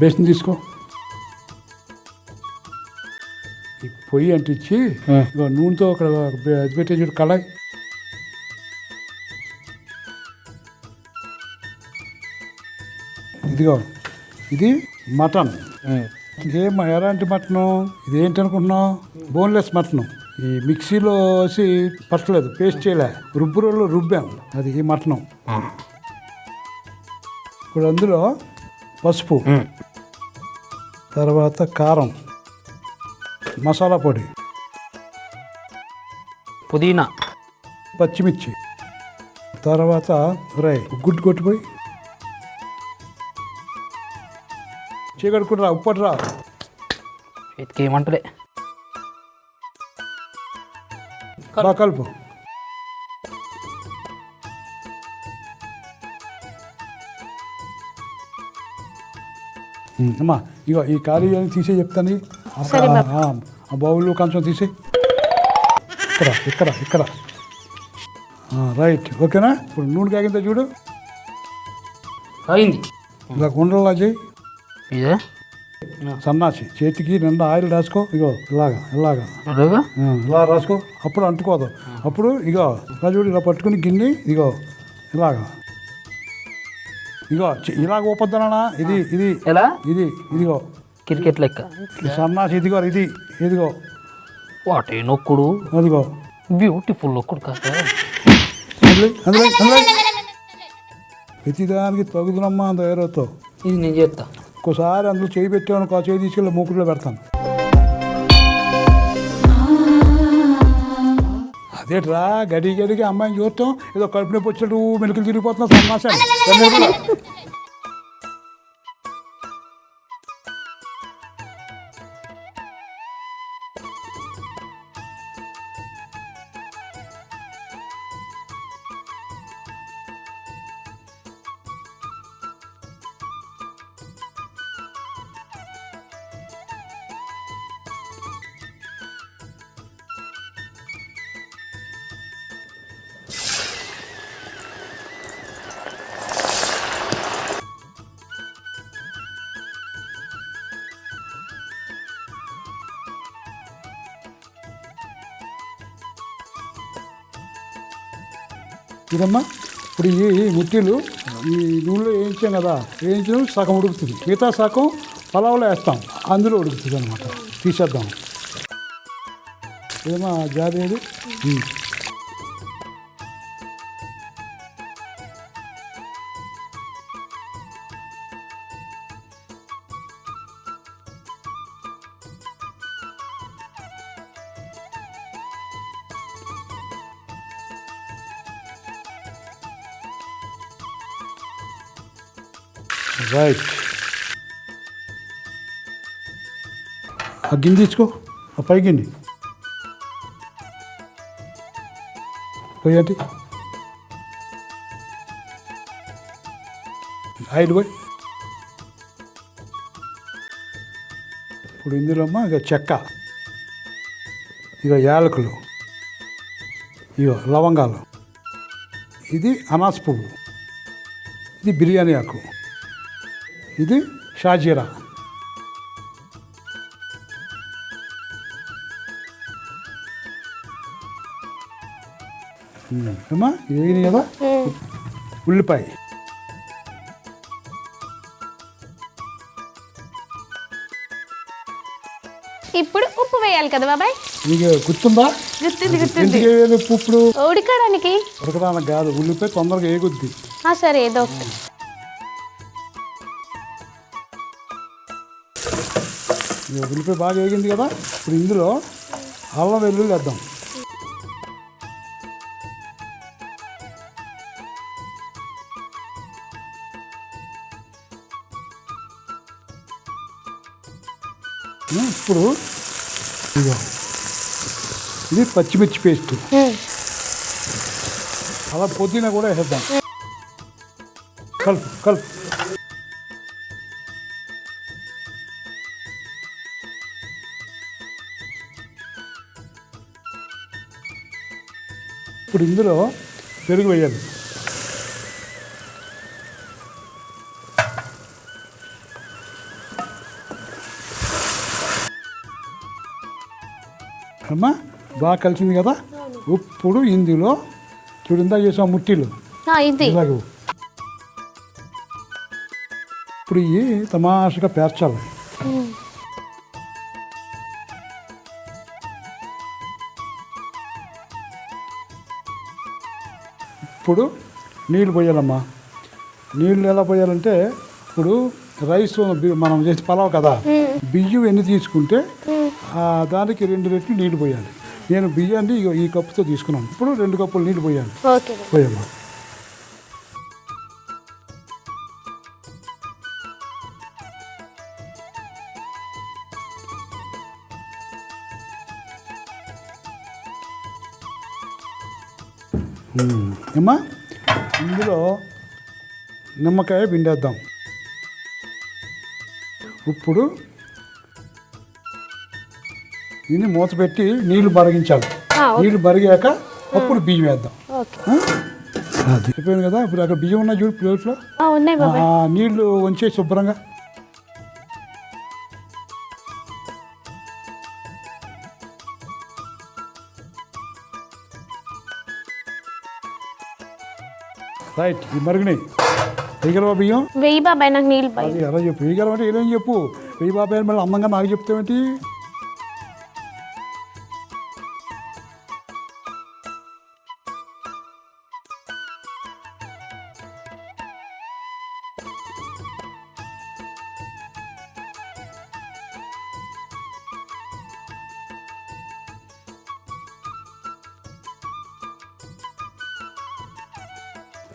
Basin తీసుకో. ఈ పొయ్యి అంటించి ఇగో నూనెతో అక్కడ అది పెట్టే చూడు కళాయి. ఇదిగో ఇది మటన్. ఎలాంటి మటను ఇది? ఏంటి అనుకుంటున్నావు? Boneless mutton. ఈ మిక్సీలో వేసి పట్టలేదు, పేస్ట్ చేయలే, రుబ్బురోళ్ళు రుబ్బాం. అది ఈ మటను. ఇప్పుడు అందులో పసుపు, తర్వాత కారం, మసాలా పొడి, పుదీనా, పచ్చిమిర్చి, తర్వాత ఫ్రై గుడ్డు కొట్టిపోయి చీకడుకుంటురా, ఉప్పట్రా, చేతికి ఏమంటలే. బాగా కలుపు. అమ్మా ఇగో ఈ ఖాళీ అని తీసే చెప్తాను. ఆ బౌల్లో కొంచెం తీసే. ఇక్కడ ఇక్కడ ఇక్కడ రైట్, ఓకేనా? ఇప్పుడు నూనె కాగిందా చూడు, అయింది. ఇలా గుండ్రలా చేయి. ఇదే సన్నాసి చేతికి నిండా ఆయిల్ రాసుకో. ఇగో ఇలాగా ఇలాగా ఇలా రాసుకో, అప్పుడు అంటుకోదు. అప్పుడు ఇగో ఇలా చూడు, ఇలా పట్టుకుని గిన్నె ఇగో ఇలాగా, ఇగో ఇలాగ ఊపొద్దనా. ఇది ఇది ఎలా? ఇది ఇదిగో క్రికెట్ లెక్క సన్నాసి. ఇదిగో ఇది ఇదిగో వాటే నొక్కుడు, అదిగో బ్యూటిఫుల్ నొక్కుడు కాక. అందులో అందులో ప్రతిదానికి తగుదనమ్మా తయారవుతో. ఇది నేను చేస్తా. ఒక్కోసారి అందులో చేయి పెట్టాను, చేయి తీసుకెళ్ళి మూకుల్లో పెడతాను. అదేట్రా గడి గడికి అమ్మాయిని చూస్తాం, ఏదో కడుపు నొప్పి వచ్చినట్టు మెలుకలు తిరిగిపోతున్నాం. సమాచారం ఇదమ్మా. ఇప్పుడు ఈ ముట్టీలు ఈ నూనెలో వేయించాం కదా, వేయించిన సగం ఉడుకుతుంది, మిగతా సగం పలావులో వేస్తాం, అందులో ఉడుకుతుంది అనమాట. తీసేద్దాం. ఏమా జాబేది? రైట్. ఆ గిన్నె తీసుకో, ఆ పై గిన్నె పోయండి. ఆయిల్ పోయి. ఇప్పుడు ఇందులో అమ్మా ఇక చెక్క, ఇక యాలకులు, ఇగో లవంగాలు, ఇది అనాస పువ్వు, ఇది బిర్యానీ ఆకు, ఇది షాజీరా, అమ్మా ఇది కదా ఉల్లిపాయ, ఇప్పుడు ఉప్పు వేయాలి కదా బాబాయ్? నీకు గుర్తుందా? గుర్తుంది. ఇప్పుడు ఉడకడానికి ఉడకడానికి కాదు, ఉల్లిపాయ తొందరగా ఏగుద్ది. సరే ఏదో ఒకటి. ఉల్లిపాయ బాగా వేగింది కదా, ఇప్పుడు ఇందులో అల్లం వెల్లుల్లి వేద్దాం. ఇప్పుడు ఇదిగో ఇది పచ్చిమిర్చి పేస్ట్, అలా పుదీనా కూడా వేసేద్దాం. కలుపు కలుపు. ఇప్పుడు ఇందులో పెరుగు వేయాలి. అమ్మా బాగా కలిసింది కదా. ఇప్పుడు ఇందులో చూడిందా చేసాం ముట్టిలు ఇది ఇలాగ. ఇప్పుడు ఇవి తమాషగా పేర్చాలి. ఇప్పుడు నీళ్ళు పోయాలమ్మా. నీళ్ళు ఎలా పోయాలంటే ఇప్పుడు రైస్ మనం చేసి పలావ్ కదా, బియ్యం ఎన్ని తీసుకుంటే దానికి 2 రెట్లు నీళ్ళు పోయాలి. నేను బియ్యాన్ని ఈ కప్పుతో తీసుకున్నాను. ఇప్పుడు 2 కప్పులు నీళ్ళు పోయాను. ఓకే పోయమ్మా. అమ్మా ఇందులో నిమ్మకాయ పిండేద్దాం. ఇప్పుడు దీన్ని మూత పెట్టి నీళ్లు మరిగించాలి. నీళ్లు మరిగాక అప్పుడు బియ్యం వేద్దాం. ఓకే అది అయిపోయింది కదా. ఇప్పుడు అక్కడ బియ్యం ఉన్నాయి చూడు ప్లేట్లో. ఉన్నాయి బాబాయ్. నీళ్లు వంచే శుభ్రంగా. రైట్, ఈ మరుగుని వేయగలవా బియ్యం? వెయ్యి బాబాయ్, నాకు నీళ్ళు బాయ్. అది ఎలా చెప్పు, వేయగలవంటే ఏం చెప్పు. వెయ్యి బాబాయ్ మళ్ళీ అందంగా నాకు చెప్తావేంటి?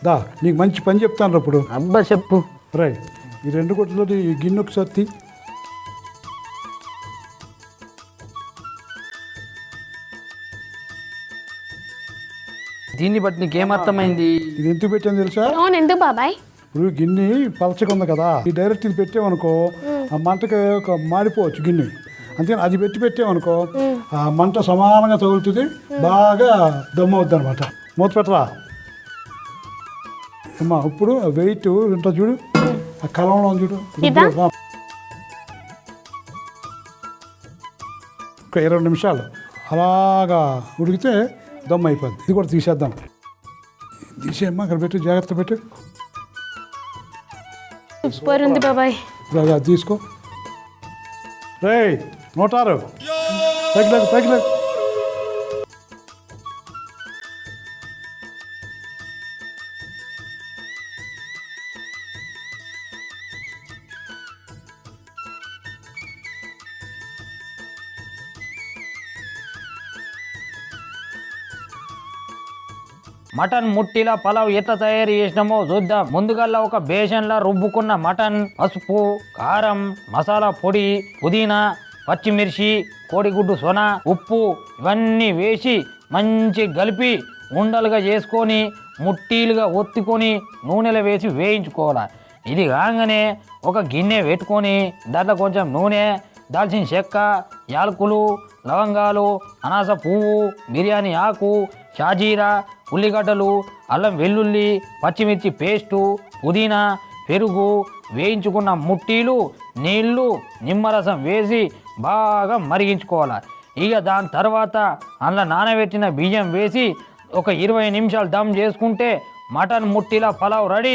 దా నీకు మంచి పని చెప్తాను ఇప్పుడు. అబ్బా చెప్పు. రైట్, ఈ 2 కొట్టులో ఈ గిన్నె ఒకసారి తీ. దీన్ని బట్టి నీకేమర్థమైంది? ఇది ఎందుకు పెట్టాను తెలుసా? అవును, ఎందుకు బాబాయ్? ఇప్పుడు గిన్నె పలచగా ఉంది కదా, ఈ డైరెక్ట్ ఇది పెట్టామనుకో ఆ మంటకి ఒక మాడిపోవచ్చు గిన్నె. అందుకని అది పెట్టామనుకో ఆ మంట సమానంగా తగులుతుంది, బాగా దమ్ము అవుద్ది అనమాట. మూత పెట్టరా అమ్మా. ఇప్పుడు వెయిట్ ఉంటుంది చూడు, ఆ కలంలో ఉంది చూడు. ఒక 20 నిమిషాలు అలాగా ఉడికితే దమ్ అయిపోద్ది. ఇది కూడా తీసేద్దాం. తీసేయమ్మా, అక్కడ పెట్టు, జాగ్రత్త పెట్టు. సూపర్ ఉంది బాబాయ్. ఇప్పుడు అది తీసుకో. రేయ్ నోటారు, పైకి లేకు, పైకి లేకు. మటన్ ముట్టిల పలావ్ ఎట్లా తయారు చేసినామో చూద్దాం. ముందుగల్లా ఒక బేసన్లా రుబ్బుకున్న మటన్, పసుపు, కారం, మసాలా పొడి, పుదీనా, పచ్చిమిర్చి, కోడిగుడ్డు సొన, ఉప్పు ఇవన్నీ వేసి మంచి కలిపి ఉండలుగా చేసుకొని ముట్టీలుగా ఒత్తుకొని నూనెలో వేసి వేయించుకోవాలి. ఇది కాగానే ఒక గిన్నె పెట్టుకొని దాంట్లో కొంచెం నూనె, దాల్చిన చెక్క, యాలకులు, లవంగాలు, అనాస పువ్వు, బిర్యానీ ఆకు, షాజీరా, ఉల్లిగడ్డలు, అల్లం వెల్లుల్లి, పచ్చిమిర్చి పేస్టు, పుదీనా, పెరుగు, వేయించుకున్న ముట్టీలు, నీళ్లు, నిమ్మరసం వేసి బాగా మరిగించుకోవాలి. ఇక దాని తర్వాత అందులో నానబెట్టిన బియ్యం వేసి ఒక 20 నిమిషాలు దమ్ చేసుకుంటే మటన్ ముట్టిల పలావ్ రెడీ.